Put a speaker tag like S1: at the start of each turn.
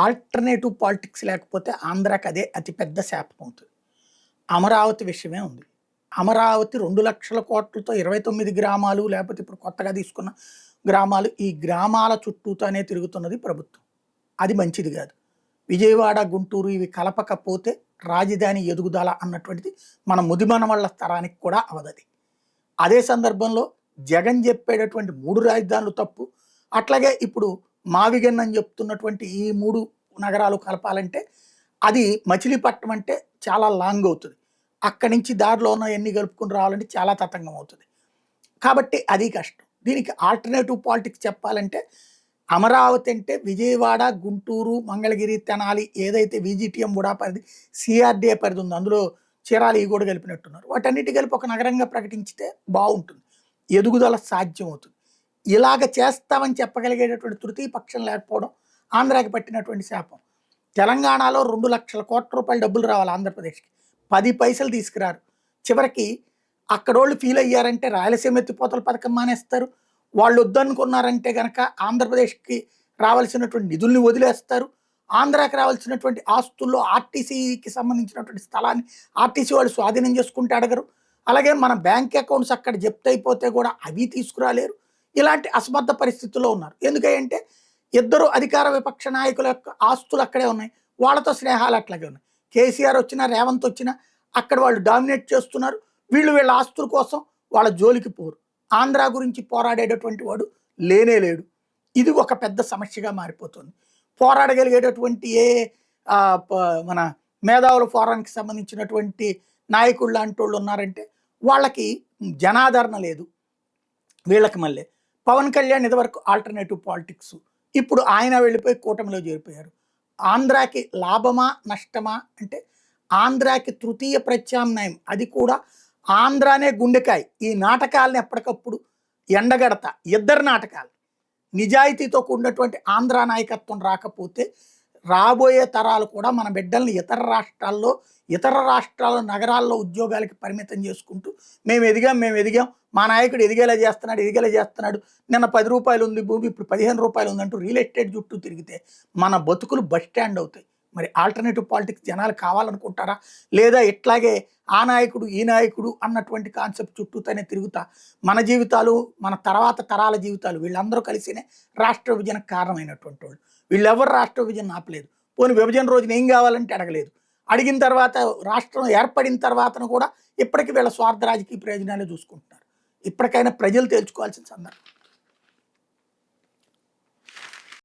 S1: Alternative politics లేకపోతే ఆంధ్రాకి అదే అతిపెద్ద శాపం అవుతుంది. అమరావతి విషయమే ఉంది. అమరావతి 2,00,000 కోట్లతో 29 గ్రామాలు లేకపోతే ఇప్పుడు కొత్తగా తీసుకున్న గ్రామాలు, ఈ గ్రామాల చుట్టూతానే తిరుగుతున్నది ప్రభుత్వం. అది మంచిది కాదు. విజయవాడ, గుంటూరు ఇవి కలపకపోతే రాజధాని ఎదుగుదల అన్నటువంటిది మన ముదిమనవళ్ళ తరానికి కూడా అవదది. అదే సందర్భంలో జగన్ చెప్పేటటువంటి 3 రాజధానులు తప్పు. అట్లాగే ఇప్పుడు మావిగన్ అని చెప్తున్నటువంటి ఈ 3 నగరాలు కలపాలంటే అది మచిలీపట్నం అంటే చాలా లాంగ్ అవుతుంది. అక్కడి నుంచి దారిలో ఉన్న ఎన్ని కలుపుకొని రావాలంటే చాలా తతంగం అవుతుంది. కాబట్టి అది కష్టం. దీనికి ఆల్టర్నేటివ్ పాలిటిక్స్ చెప్పాలంటే అమరావతి అంటే విజయవాడ, గుంటూరు, మంగళగిరి, తెనాలి ఏదైతే విజిటిఎం కూడా పరిధి, సిఆర్డీఏ పరిధి ఉందో అందులో చీరాలు ఇవి కూడా కలిపినట్టున్నారు. వాటన్నిటి కలిపి ఒక నగరంగా ప్రకటించితే బాగుంటుంది. ఎదుగుదల సాధ్యం అవుతుంది. ఇలాగ చేస్తామని చెప్పగలిగేటటువంటి తృతీయ పక్షం లేకపోవడం ఆంధ్రాకి పట్టినటువంటి శాపం. తెలంగాణలో 2,00,000 కోట్ల రూపాయల డబ్బులు రావాలి ఆంధ్రప్రదేశ్కి. 10 పైసలు తీసుకురారు. చివరికి అక్కడోళ్ళు ఫీల్ అయ్యారంటే రాయలసీమ ఎత్తిపోతల పథకం మానేస్తారు. వాళ్ళు వద్దనుకున్నారంటే గనక ఆంధ్రప్రదేశ్కి రావాల్సినటువంటి నిధుల్ని వదిలేస్తారు. ఆంధ్రాకి రావాల్సినటువంటి ఆస్తుల్లో ఆర్టీసీకి సంబంధించినటువంటి స్థలాన్ని ఆర్టీసీ వాళ్ళు స్వాధీనం చేసుకుంటే అడగరు. అలాగే మన బ్యాంక్ అకౌంట్స్ అక్కడ జప్తు అయిపోతే కూడా అవి తీసుకురాలేరు. ఇలాంటి అసమర్థ పరిస్థితుల్లో ఉన్నారు. ఎందుకంటే ఇద్దరు అధికార విపక్ష నాయకుల యొక్క ఆస్తులు అక్కడే ఉన్నాయి. వాళ్ళతో స్నేహాలు అట్లాగే ఉన్నాయి. కేసీఆర్ వచ్చినా రేవంత్ వచ్చినా అక్కడ వాళ్ళు డామినేట్ చేస్తున్నారు. వీళ్ళ ఆస్తుల కోసం వాళ్ళ జోలికి పోరు. ఆంధ్ర గురించి పోరాడేటటువంటి వాడు లేనే లేడు. ఇది ఒక పెద్ద సమస్యగా మారిపోతుంది. పోరాడగలిగేటటువంటి మన మేధావుల ఫోరానికి సంబంధించినటువంటి నాయకులు లాంటి వాళ్ళు ఉన్నారంటే వాళ్ళకి జనాదరణ లేదు. వీళ్ళకి మళ్ళీ పవన్ కళ్యాణ్ ఇదివరకు ఆల్టర్నేటివ్ పాలిటిక్స్, ఇప్పుడు ఆయన వెళ్ళిపోయి కూటమిలో చేరిపోయారు. ఆంధ్రాకి లాభమా నష్టమా అంటే ఆంధ్రాకి తృతీయ ప్రత్యామ్నాయం, అది కూడా ఆంధ్రానే గుండెకాయ. ఈ నాటకాలను ఎప్పటికప్పుడు ఎండగడతా, ఇద్దరు నాటకాలు నిజాయితీతో కూడినటువంటి ఆంధ్ర నాయకత్వం రాకపోతే రాబోయే తరాలు కూడా మన బిడ్డల్ని ఇతర రాష్ట్రాల్లో నగరాల్లో ఉద్యోగాలకి పరిమితం చేసుకుంటూ మేము ఎదిగాం మా నాయకుడు ఎదిగేలా చేస్తున్నాడు నిన్న 10 రూపాయలు ఉంది భూమి ఇప్పుడు 15 రూపాయలు ఉందంటూ రియల్ ఎస్టేట్ చుట్టూ తిరిగితే మన బతుకులు బస్ స్టాండ్ అవుతాయి. మరి ఆల్టర్నేటివ్ పాలిటిక్స్ జనాలు కావాలనుకుంటారా? లేదా ఇట్లాగే ఆ నాయకుడు ఈ నాయకుడు అన్నటువంటి కాన్సెప్ట్ చుట్టూతోనే తిరుగుతా మన జీవితాలు, మన తర్వాత తరాల జీవితాలు వీళ్ళందరూ కలిసినే రాష్ట్ర విభజనకు కారణమైనటువంటి వాళ్ళు. వీళ్ళెవరు రాష్ట్ర విభజన ఆపలేదు. పోనీ విభజన రోజున ఏం కావాలంటే అడగలేదు. అడిగిన తర్వాత రాష్ట్రం ఏర్పడిన తర్వాతను కూడా ఇప్పటికీ వీళ్ళ స్వార్థ రాజకీయ ప్రయోజనాలే చూసుకుంటున్నారు. ఇప్పటికైనా ప్రజలు తేల్చుకోవాల్సిన సందర్భం.